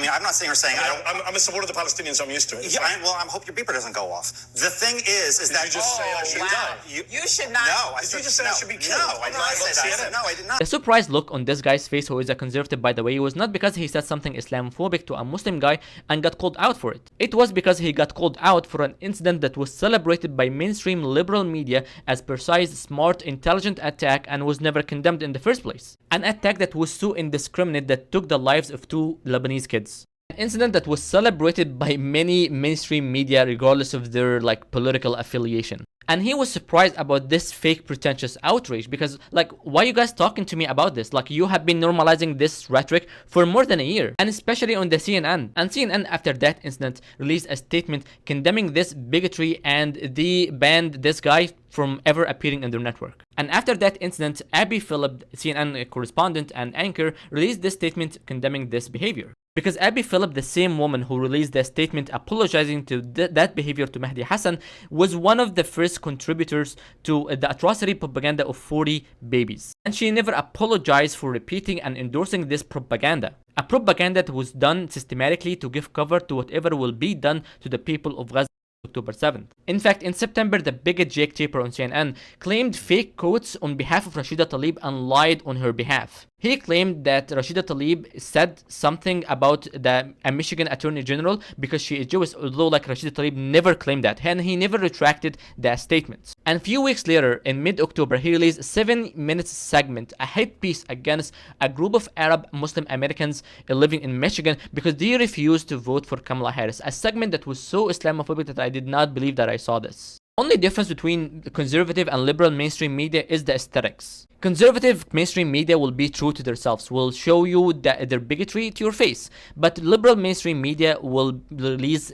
I mean, I'm not sitting here saying I'm a supporter of the Palestinians, so I'm used to it. Yeah, I hope your beeper doesn't go off. The thing is that... Did you just say I should die? You should not... No, Did you just say I should be killed? No, I did not say that. No, I did not. The surprised look on this guy's face, who is a conservative by the way, was not because he said something Islamophobic to a Muslim guy and got called out for it. It was because he got called out for an incident that was celebrated by mainstream liberal media as precise, smart, intelligent attack and was never condemned in the first place. An attack that was so indiscriminate that took the lives of 2 Lebanese kids. An incident that was celebrated by many mainstream media regardless of their political affiliation. And he was surprised about this fake pretentious outrage because why are you guys talking to me about this? You have been normalizing this rhetoric for more than a year, and especially on the CNN. And CNN after that incident released a statement condemning this bigotry and they banned this guy from ever appearing in their network. And after that incident, Abby Phillip, CNN correspondent and anchor, released this statement condemning this behavior. Because Abby Phillip, the same woman who released the statement apologizing to that behavior to Mehdi Hassan, was one of the first contributors to the atrocity propaganda of 40 babies. And she never apologized for repeating and endorsing this propaganda. A propaganda that was done systematically to give cover to whatever will be done to the people of Gaza October 7th. In fact, in September, the bigot Jake Tapper on CNN claimed fake quotes on behalf of Rashida Tlaib and lied on her behalf. He claimed that Rashida Tlaib said something about a Michigan Attorney General because she is Jewish, although Rashida Tlaib never claimed that, and he never retracted that statement. And a few weeks later, in mid-October, he released a 7-minute segment, a hate piece against a group of Arab Muslim Americans living in Michigan because they refused to vote for Kamala Harris. A segment that was so Islamophobic that I did not believe that I saw this. Only difference between the conservative and liberal mainstream media is the aesthetics. Conservative mainstream media will be true to themselves, will show you their bigotry to your face. But liberal mainstream media will release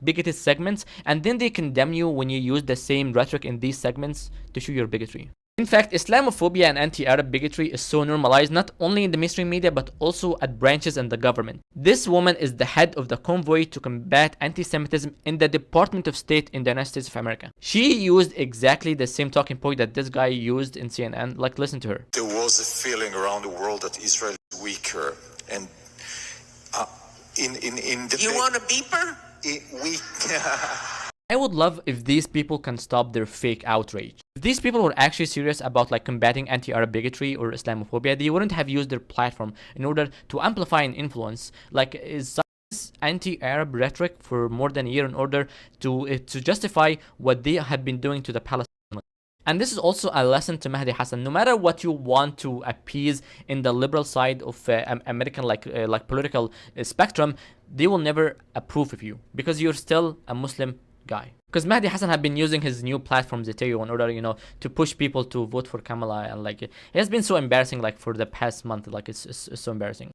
bigoted segments, and then they condemn you when you use the same rhetoric in these segments to show your bigotry. In fact, Islamophobia and anti-Arab bigotry is so normalized not only in the mainstream media but also at branches in the government. This woman is the head of the convoy to combat anti-Semitism in the Department of State in the United States of America. She used exactly the same talking point that this guy used in CNN. Listen to her. There was a feeling around the world that Israel is weaker, and in the you want a beeper? I would love if these people can stop their fake outrage. If these people were actually serious about combating anti-Arab bigotry or Islamophobia, they wouldn't have used their platform in order to amplify and influence is anti-Arab rhetoric for more than a year in order to justify what they had been doing to the Palestinians. And this is also a lesson to Mehdi Hassan. No matter what you want to appease in the liberal side of American political spectrum, they will never approve of you because you're still a Muslim guy. Because Mehdi Hassan had been using his new platform Zeteo in order, to push people to vote for Kamala, and it has been so embarrassing for the past month. It's so embarrassing.